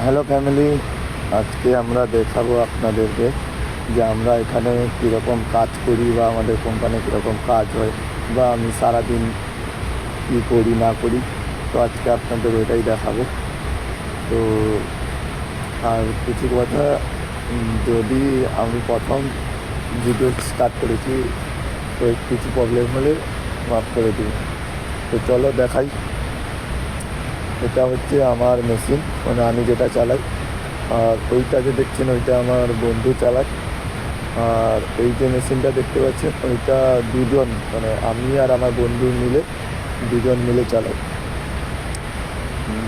Hello family, আজকে আমরা দেখাবো আপনাদেরকে যে আমরা এখানে কীরকম কাজ করি বা আমাদের কোম্পানি কীরকম কাজ হয় বা আমি সারাদিন কী করি না করি। তো আজকে আপনাদের ওইটাই দেখাবো। তো আর কিছু কথা, যদি আমি প্রথম ভিডিও স্টার্ট করেছি তো কিছু প্রবলেম হলে মাফ করে দিন। তো চলো দেখাই। এটা হচ্ছে আমার মেশিন, মানে আমি যেটা চালাই। আর ওইটা যে দেখছেন ওইটা আমার বন্ধু চালায়। আর এই যে মেশিনটা দেখতে পাচ্ছেন ওইটা দুজন, মানে আমি আর আমার বন্ধু মিলে দুজন মিলে চালাই।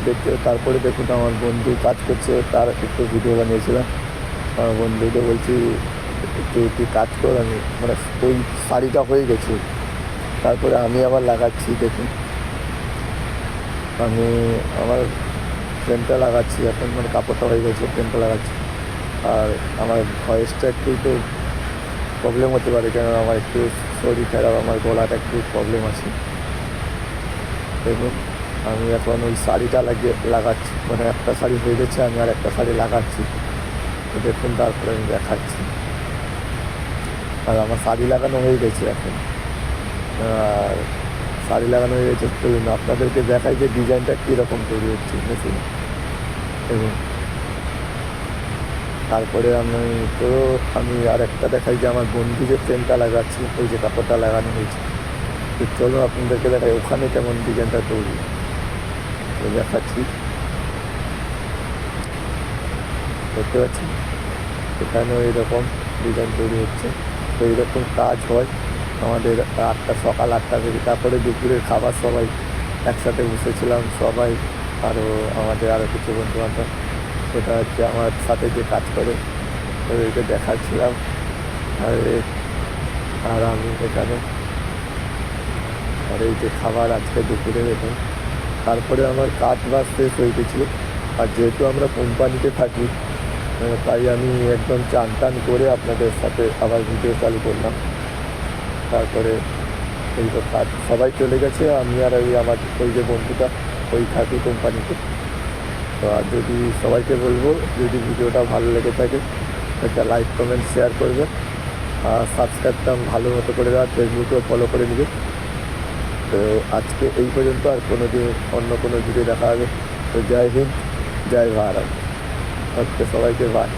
দেখতে তারপরে দেখুন আমার বন্ধু কাজ করছে, তার একটু ভিডিও বানিয়েছিলাম। আমার বন্ধুকে বলছি তুই কাজ কর, আমি মানে ওই শাড়িটা হয়ে গেছে, তারপরে আমি আবার লাগাচ্ছি। দেখুন আমি আমার ফ্রেমটা লাগাচ্ছি এখন, মানে কাপড়টা হয়ে গেছে, ফ্রেমটা লাগাচ্ছি। আর আমার ভয়েসটা একটু তো প্রবলেম হতে পারে, কেন আমার একটু শরীর খারাপ, আমার গলাটা একটু প্রবলেম আছে। দেখুন আমি এখন ওই শাড়িটা লাগাচ্ছি, মানে একটা শাড়ি হয়ে গেছে, আমি আর একটা শাড়ি লাগাচ্ছি। তো দেখুন তারপরে আমি দেখাচ্ছি। আর আমার শাড়ি লাগানো হয়ে গেছে এখন। আর শাড়ি লাগানো হয়ে গেছে, তো আপনাদেরকে দেখাই যে ডিজাইনটা কীরকম তৈরি হচ্ছে মেশিনে। এবং তারপরে আমি আর একটা দেখাই যে আমার বন্ধু যে ফ্রেমটা লাগাচ্ছি, ওই যে কাপড়টা লাগানো হয়েছে। তো চলো আপনাদেরকে দেখাই ওখানে কেমন ডিজাইনটা তৈরি, তো দেখাচ্ছি। দেখতে পাচ্ছি এখানেও এইরকম ডিজাইন তৈরি হচ্ছে। তো এইরকম কাজ হয় আমাদের সকাল 8টা থেকে। তারপরে দুপুরের খাবার সবাই একসাথে বসেছিলাম, সবাই আরও কিছু বন্ধুবান্ধব। এটা হচ্ছে আমার সাথে যে কাজ করে, ওদেরকে দেখাচ্ছিলাম। আর আমি এখানে, আর এই যে খাবার আজকে দুপুরে দেখুন। তারপরে আমার কাজ বাজ শেষ হয়ে গেছিলো। আর যেহেতু আমরা কোম্পানিতে থাকি, তাই আমি একদম চান টান করে আপনাদের সাথে আবার ভিডিও চালু করলাম। তারপরে এই তো কাজ সবাই চলে গেছে, আমি আর আমার ওই যে বন্ধুটা ওই থাকি কোম্পানিতে। তো আর যদি সবাইকে বলবো, যদি ভিডিওটা ভালো লেগে থাকে একটা লাইক কমেন্ট শেয়ার করবেন। আর সাবস্ক্রাইবটা ভালো মতো করে দেওয়া, ফেসবুকেও ফলো করে নেবে। তো আজকে এই পর্যন্ত, আর কোনো দিন অন্য কোনো ভিডিও দেখা হবে। তো জয় হিন্দ, জয় ভারত। আজকে সবাইকে বাই।